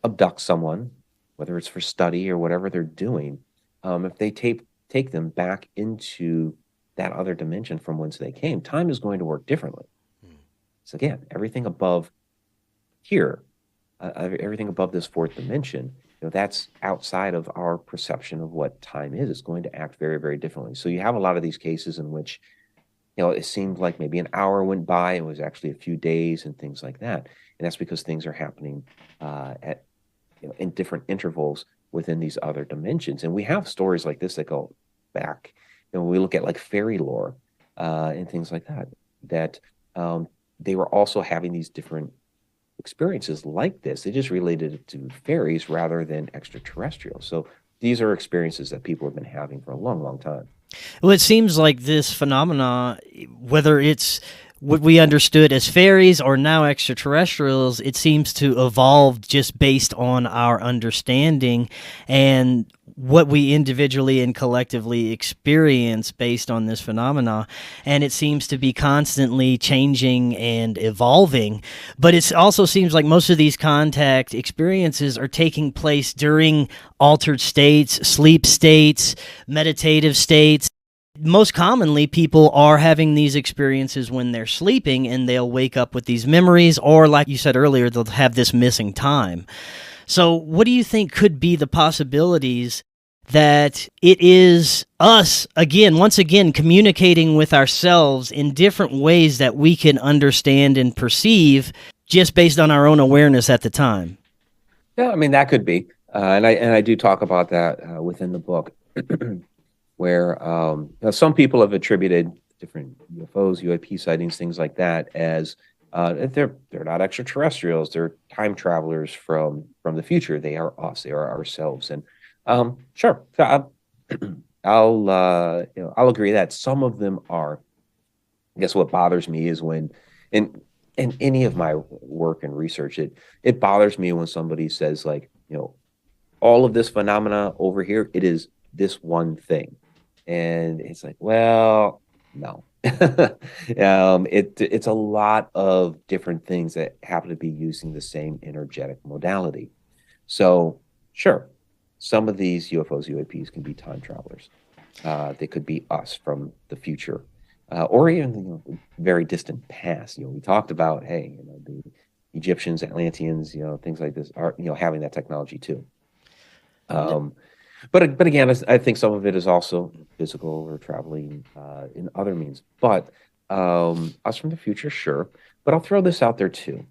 abduct someone, whether it's for study or whatever they're doing, if they take them back into that other dimension from whence they came, time is going to work differently. So again, everything above here, everything above this fourth dimension, that's outside of our perception of what time is. It's going to act very, very differently. So you have a lot of these cases in which, it seemed like maybe an hour went by. It was actually a few days and things like that. And that's because things are happening in different intervals within these other dimensions. And we have stories like this that go back. When we look at like fairy lore and things like that they were also having these different experiences like this. They just related it to fairies rather than extraterrestrials. So these are experiences that people have been having for a long, long time. Well, it seems like this phenomena, whether it's what we understood as fairies or now extraterrestrials, it seems to evolve just based on our understanding and what we individually and collectively experience based on this phenomena. And it seems to be constantly changing and evolving. But it also seems like most of these contact experiences are taking place during altered states, sleep states, meditative states. Most commonly, people are having these experiences when they're sleeping, and they'll wake up with these memories, or like you said earlier, they'll have this missing time. So what do you think could be the possibilities that it is us, once again, communicating with ourselves in different ways that we can understand and perceive just based on our own awareness at the time? Yeah, I mean, that could be. And I do talk about that within the book, where some people have attributed different UFOs, UAP sightings, things like that, as they're not extraterrestrials. They're time travelers from the future. They are us. They are ourselves. And sure, I'll agree that some of them are. I guess what bothers me is when in any of my work and research, it bothers me when somebody says, like, all of this phenomena over here, it is this one thing. And it's like, well, no. It's a lot of different things that happen to be using the same energetic modality. So sure, some of these UFOs, UAPs can be time travelers. They could be us from the future, or even very distant past. We talked about, hey, the Egyptians, Atlanteans, things like this are having that technology too. But again, I think some of it is also physical or traveling in other means. But us from the future, sure. But I'll throw this out there too.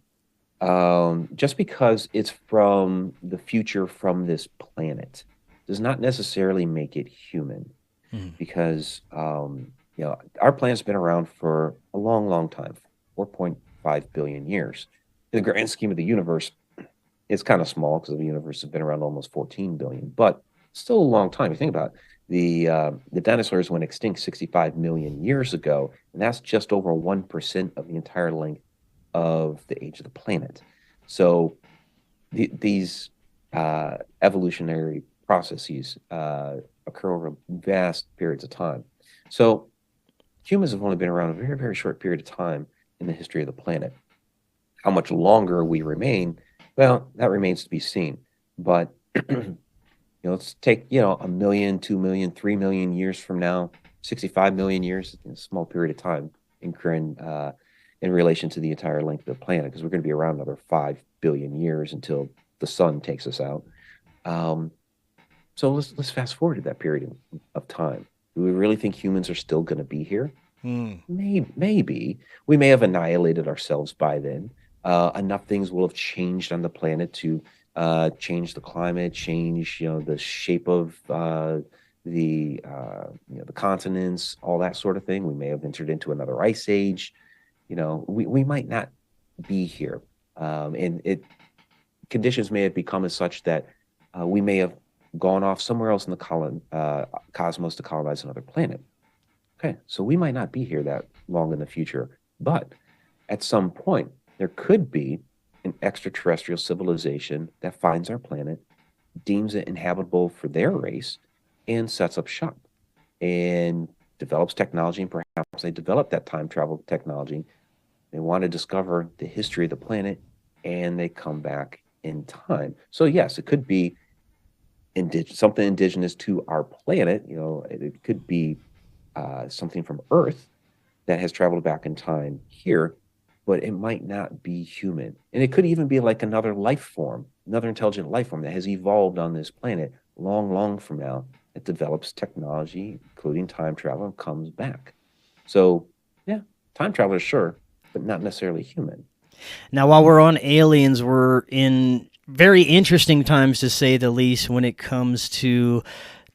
Just because it's from the future from this planet does not necessarily make it human. Because our planet's been around for a long, long time, 4.5 billion years. In the grand scheme of the universe, it's kind of small because the universe has been around almost 14 billion, but still a long time. You think about it, the dinosaurs went extinct 65 million years ago, and that's just over 1% of the entire length of the age of the planet. So these evolutionary processes occur over vast periods of time. So humans have only been around a very, very short period of time in the history of the planet. How much longer we remain, well, that remains to be seen. But let's take, 1 million, 2 million, 3 million years from now, 65 million years, a small period of time in relation to the entire length of the planet, because we're going to be around another 5 billion years until the sun takes us out. So let's fast forward to that period of time. Do we really think humans are still going to be here? Maybe. We may have annihilated ourselves by then. Enough things will have changed on the planet to change the climate, change the shape of the continents, all that sort of thing. We may have entered into another ice age. We might not be here, and conditions may have become as such that we may have gone off somewhere else in the cosmos to colonize another planet. Okay, so we might not be here that long in the future, but at some point there could be an extraterrestrial civilization that finds our planet, deems it inhabitable for their race, and sets up shop and develops technology, and perhaps they develop that time travel technology. They want to discover the history of the planet, and they come back in time. So yes, it could be something indigenous to our planet. It could be something from Earth that has traveled back in time here, but it might not be human. And it could even be like another life form, another intelligent life form that has evolved on this planet long, long from now, that develops technology, including time travel, and comes back. So yeah, time travelers, sure, but not necessarily human. Now, while we're on aliens, we're in very interesting times, to say the least, when it comes to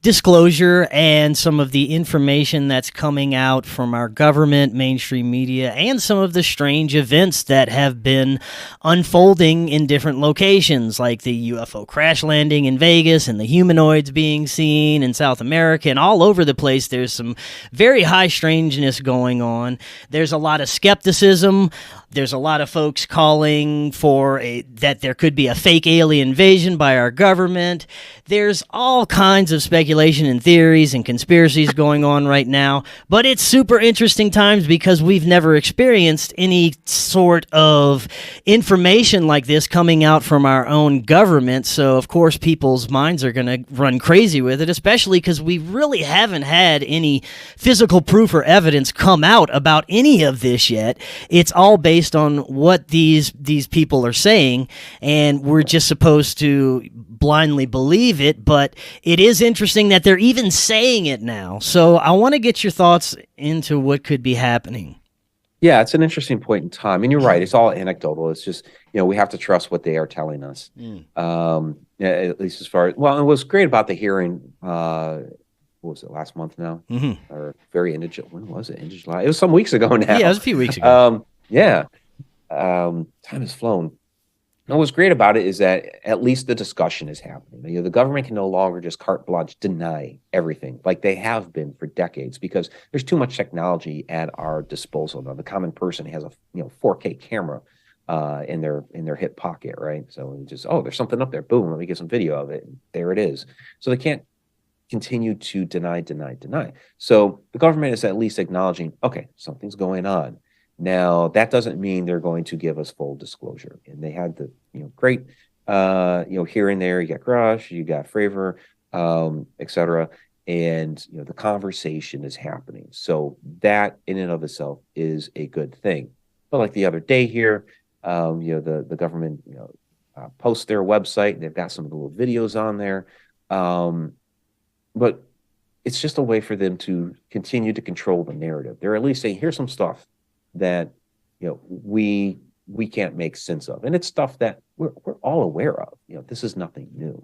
disclosure and some of the information that's coming out from our government, mainstream media, and some of the strange events that have been unfolding in different locations, like the UFO crash landing in Vegas and the humanoids being seen in South America, and all over the place. There's some very high strangeness going on. There's a lot of skepticism. There's a lot of folks calling for that there could be a fake alien invasion by our government. There's all kinds of speculation and theories and conspiracies going on right now, but it's super interesting times because we've never experienced any sort of information like this coming out from our own government. So, of course, people's minds are going to run crazy with it, especially because we really haven't had any physical proof or evidence come out about any of this yet. It's all based on what these people are saying, and we're just supposed to blindly believe it. But it is interesting that they're even saying it now. So I want to get your thoughts into what could be happening. Yeah, it's an interesting point in time. And you're right. It's all anecdotal. It's just, we have to trust what they are telling us. At least as far as, well, and what's great about the hearing, what was it, last month now? Or very end of July. When was it? End of July? It was some weeks ago now. Yeah, it was a few weeks ago. Time has flown. And what's great about it is that at least the discussion is happening. The government can no longer just carte blanche deny everything like they have been for decades, because there's too much technology at our disposal now. The common person has a 4K camera in their hip pocket, right? So just, there's something up there. Boom, let me get some video of it. There it is. So they can't continue to deny. So the government is at least acknowledging, okay, something's going on. Now, that doesn't mean they're going to give us full disclosure. And they had the great here and there. You got Grush, you got Fravor, etc. And the conversation is happening. So that in and of itself is a good thing. But like the other day here, the government posts their website, and they've got some of the little videos on there. But it's just a way for them to continue to control the narrative. They're at least saying, here's some stuff that we can't make sense of, and it's stuff that we're all aware of. This is nothing new.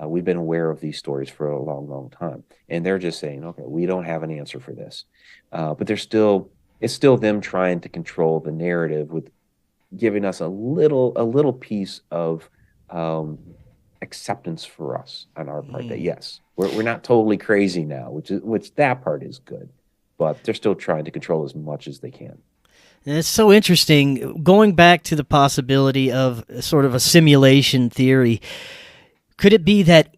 We've been aware of these stories for a long time, and they're just saying, okay, we don't have an answer for this, but it's still them trying to control the narrative with giving us a little piece of acceptance for us on our part that yes, we're not totally crazy now, which that part is good, but they're still trying to control as much as they can. And it's so interesting, going back to the possibility of sort of a simulation theory. Could it be that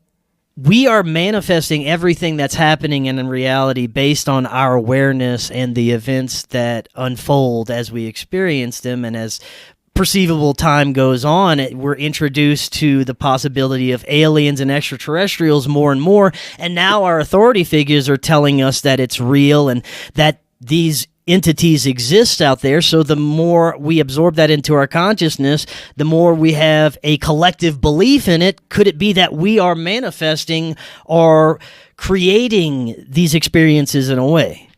we are manifesting everything that's happening in reality based on our awareness and the events that unfold as we experience them, and as perceivable time goes on, we're introduced to the possibility of aliens and extraterrestrials more and more, and now our authority figures are telling us that it's real and that these entities exist out there. So the more we absorb that into our consciousness, the more we have a collective belief in it. Could it be that we are manifesting or creating these experiences in a way?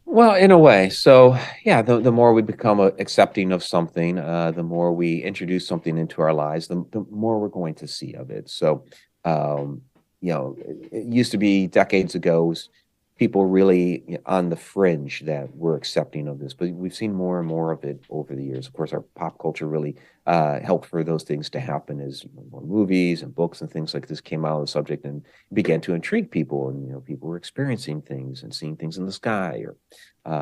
Well, in a way. So yeah, the more we become accepting of something, the more we introduce something into our lives, the more we're going to see of it. So it used to be decades ago, people really on the fringe that were accepting of this, but we've seen more and more of it over the years. Of course, our pop culture really helped for those things to happen as more movies and books and things like this came out of the subject and began to intrigue people, and people were experiencing things and seeing things in the sky, or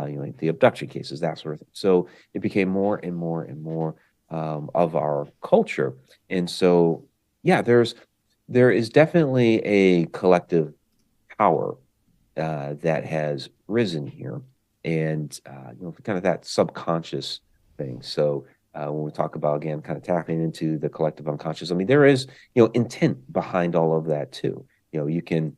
like the abduction cases, that sort of thing. So it became more and more and more of our culture, and so yeah, there is definitely a collective power that has risen here, and kind of that subconscious thing. So when we talk about, again, kind of tapping into the collective unconscious, I mean, there is intent behind all of that too. You can,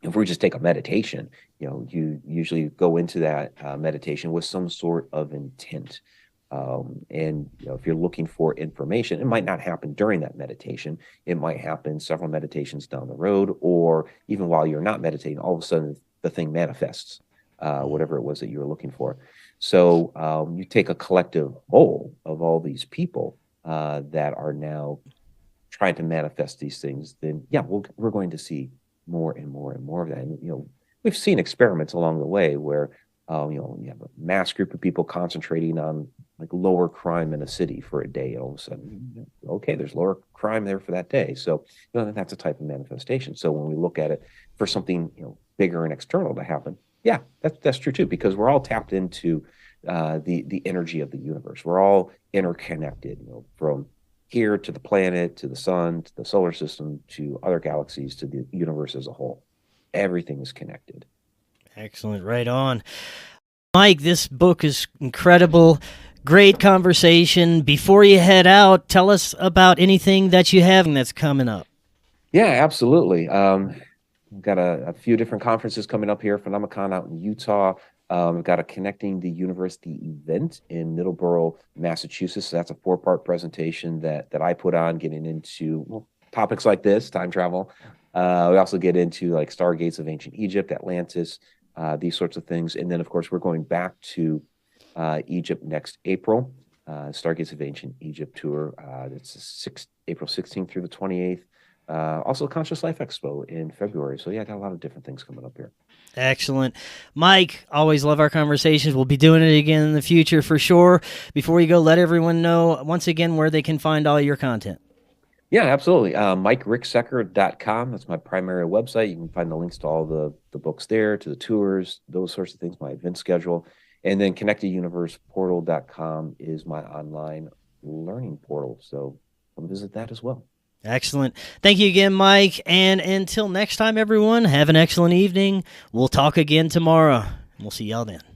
if we just take a meditation, you usually go into that meditation with some sort of intent. And if you're looking for information, it might not happen during that meditation. It might happen several meditations down the road, or even while you're not meditating, all of a sudden the thing manifests, whatever it was that you were looking for. So you take a collective whole of all these people that are now trying to manifest these things, then yeah, we're going to see more and more and more of that. And, we've seen experiments along the way where you have a mass group of people concentrating on like lower crime in a city for a day. All of a sudden, okay, there's lower crime there for that day. So that's a type of manifestation. So when we look at it for something bigger and external to happen, yeah, that's true too, because we're all tapped into the energy of the universe. We're all interconnected, from here to the planet, to the sun, to the solar system, to other galaxies, to the universe as a whole. Everything is connected. Excellent. Right on. Mike, this book is incredible. Great conversation. Before you head out, tell us about anything that you have that's coming up. Yeah, absolutely. We've got a few different conferences coming up here, Phenomicon out in Utah. We've got a Connecting the University event in Middleborough, Massachusetts. So that's a 4-part presentation that I put on, getting into topics like this, time travel. We also get into like stargates of ancient Egypt, Atlantis, these sorts of things. And then, of course, we're going back to Egypt next April. Stargates of Ancient Egypt tour. It's April 16th through the 28th. Also, Conscious Life Expo in February. So, yeah, I got a lot of different things coming up here. Excellent. Mike, always love our conversations. We'll be doing it again in the future for sure. Before you go, let everyone know once again where they can find all your content. Yeah, absolutely. MikeRicksecker.com. That's my primary website. You can find the links to all the books there, to the tours, those sorts of things, my event schedule. And then ConnectedUniversePortal.com is my online learning portal. So come visit that as well. Excellent. Thank you again, Mike. And until next time, everyone, have an excellent evening. We'll talk again tomorrow. We'll see y'all then.